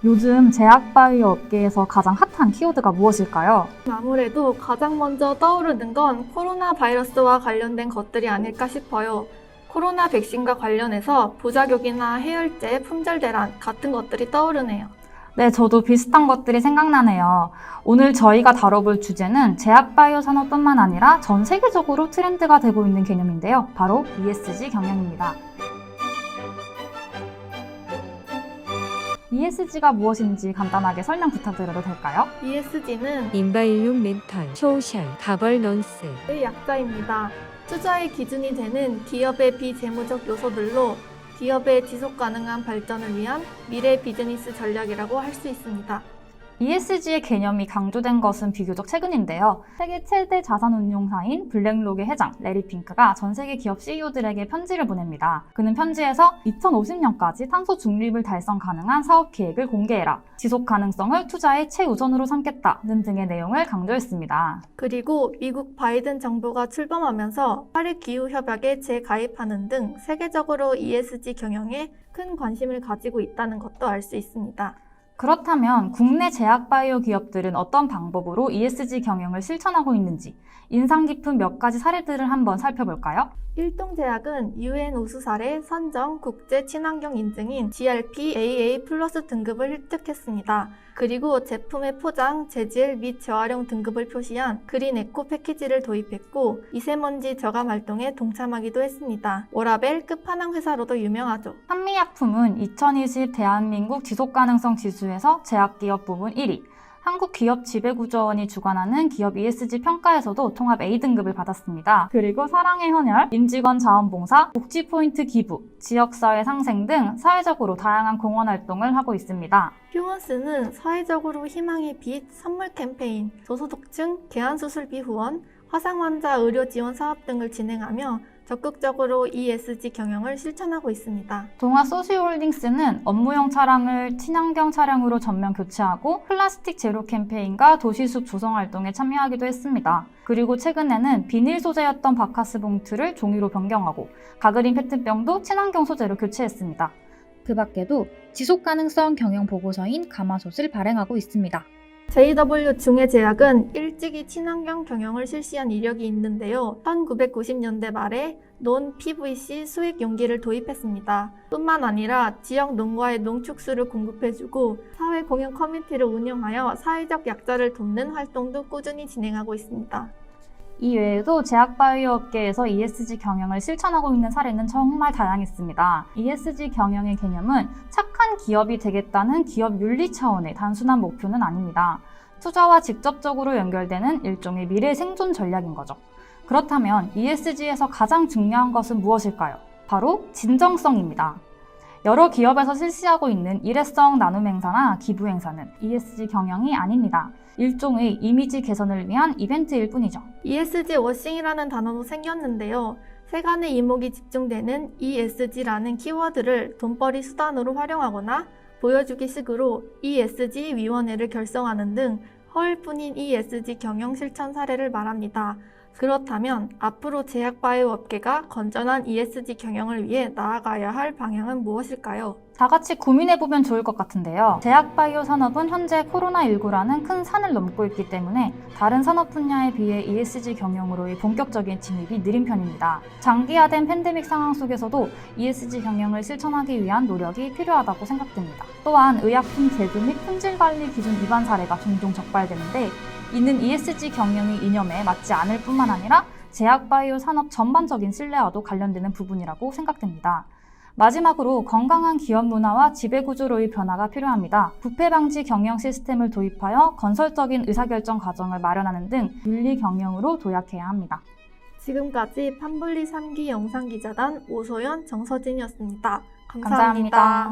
요즘 제약바이오 업계에서 가장 핫한 키워드가 무엇일까요? 아무래도 가장 먼저 떠오르는 건 코로나 바이러스와 관련된 것들이 아닐까 싶어요. 코로나 백신과 관련해서 부작용이나 해열제, 품절 대란 같은 것들이 떠오르네요. 네, 저도 비슷한 것들이 생각나네요. 오늘 저희가 다뤄볼 주제는 제약바이오 산업뿐만 아니라 전 세계적으로 트렌드가 되고 있는 개념인데요. 바로 ESG 경영입니다. ESG가 무엇인지 간단하게 설명 부탁드려도 될까요? ESG는 Environmental, Social, Governance의 약자입니다. 투자의 기준이 되는 기업의 비재무적 요소들로 기업의 지속 가능한 발전을 위한 미래 비즈니스 전략이라고 할 수 있습니다. ESG의 개념이 강조된 것은 비교적 최근인데요. 세계 최대 자산운용사인 블랙록의 회장 레리 핑크가 전 세계 기업 CEO들에게 편지를 보냅니다. 그는 편지에서 2050년까지 탄소 중립을 달성 가능한 사업 계획을 공개해라. 지속 가능성을 투자의 최우선으로 삼겠다는 등의 내용을 강조했습니다. 그리고 미국 바이든 정부가 출범하면서 파리 기후 협약에 재가입하는 등 세계적으로 ESG 경영에 큰 관심을 가지고 있다는 것도 알 수 있습니다. 그렇다면 국내 제약바이오 기업들은 어떤 방법으로 ESG 경영을 실천하고 있는지 인상 깊은 몇 가지 사례들을 한번 살펴볼까요? 일동제약은 UN 우수 사례 선정 국제 친환경 인증인 GRP AA 플러스 등급을 획득했습니다. 그리고 제품의 포장, 재질 및 재활용 등급을 표시한 그린 에코 패키지를 도입했고 미세먼지 저감 활동에 동참하기도 했습니다. 워라벨 끝판왕 회사로도 유명하죠. 한미약품은 2020 대한민국 지속가능성 지수에서 제약기업 부문 1위, 한국기업지배구조원이 주관하는 기업 ESG 평가에서도 통합 A등급을 받았습니다. 그리고 사랑의 헌혈, 임직원 자원봉사, 복지포인트 기부, 지역사회 상생 등 사회적으로 다양한 공헌 활동을 하고 있습니다. 휴먼스는 사회적으로 희망의 빛, 선물 캠페인, 저소득층 개안수술비 후원, 화상환자 의료 지원 사업 등을 진행하며 적극적으로 ESG 경영을 실천하고 있습니다. 동아소시홀딩스는 업무용 차량을 친환경 차량으로 전면 교체하고 플라스틱 제로 캠페인과 도시숲 조성 활동에 참여하기도 했습니다. 그리고 최근에는 비닐 소재였던 바카스 봉투를 종이로 변경하고 가그린 페트병도 친환경 소재로 교체했습니다. 그 밖에도 지속가능성 경영 보고서인 가마솥을 발행하고 있습니다. JW 중해제약은 일찍이 친환경 경영을 실시한 이력이 있는데요. 1990년대 말에 논 PVC 수액 용기를 도입했습니다. 뿐만 아니라 지역 농가에 농축수를 공급해주고 사회 공연 커뮤니티를 운영하여 사회적 약자를 돕는 활동도 꾸준히 진행하고 있습니다. 이 외에도 제약바이오 업계에서 ESG 경영을 실천하고 있는 사례는 정말 다양했습니다. ESG 경영의 개념은 착한 기업이 되겠다는 기업 윤리 차원의 단순한 목표는 아닙니다. 투자와 직접적으로 연결되는 일종의 미래 생존 전략인 거죠. 그렇다면 ESG에서 가장 중요한 것은 무엇일까요? 바로 진정성입니다. 여러 기업에서 실시하고 있는 일회성 나눔 행사나 기부 행사는 ESG 경영이 아닙니다. 일종의 이미지 개선을 위한 이벤트일 뿐이죠. ESG 워싱이라는 단어도 생겼는데요. 세간의 이목이 집중되는 ESG라는 키워드를 돈벌이 수단으로 활용하거나 보여주기식으로 ESG 위원회를 결성하는 등 허울뿐인 ESG 경영 실천 사례를 말합니다. 그렇다면 앞으로 제약바이오 업계가 건전한 ESG 경영을 위해 나아가야 할 방향은 무엇일까요? 다 같이 고민해보면 좋을 것 같은데요. 제약바이오 산업은 현재 코로나19라는 큰 산을 넘고 있기 때문에 다른 산업 분야에 비해 ESG 경영으로의 본격적인 진입이 느린 편입니다. 장기화된 팬데믹 상황 속에서도 ESG 경영을 실천하기 위한 노력이 필요하다고 생각됩니다. 또한 의약품 제조 및 품질 관리 기준 위반 사례가 종종 적발되는데 이는 ESG 경영의 이념에 맞지 않을 뿐만 아니라 제약바이오 산업 전반적인 신뢰와도 관련되는 부분이라고 생각됩니다. 마지막으로 건강한 기업 문화와 지배구조로의 변화가 필요합니다. 부패 방지 경영 시스템을 도입하여 건설적인 의사결정 과정을 마련하는 등 윤리 경영으로 도약해야 합니다. 지금까지 판블리 3기 영상기자단 오소연, 정서진이었습니다. 감사합니다.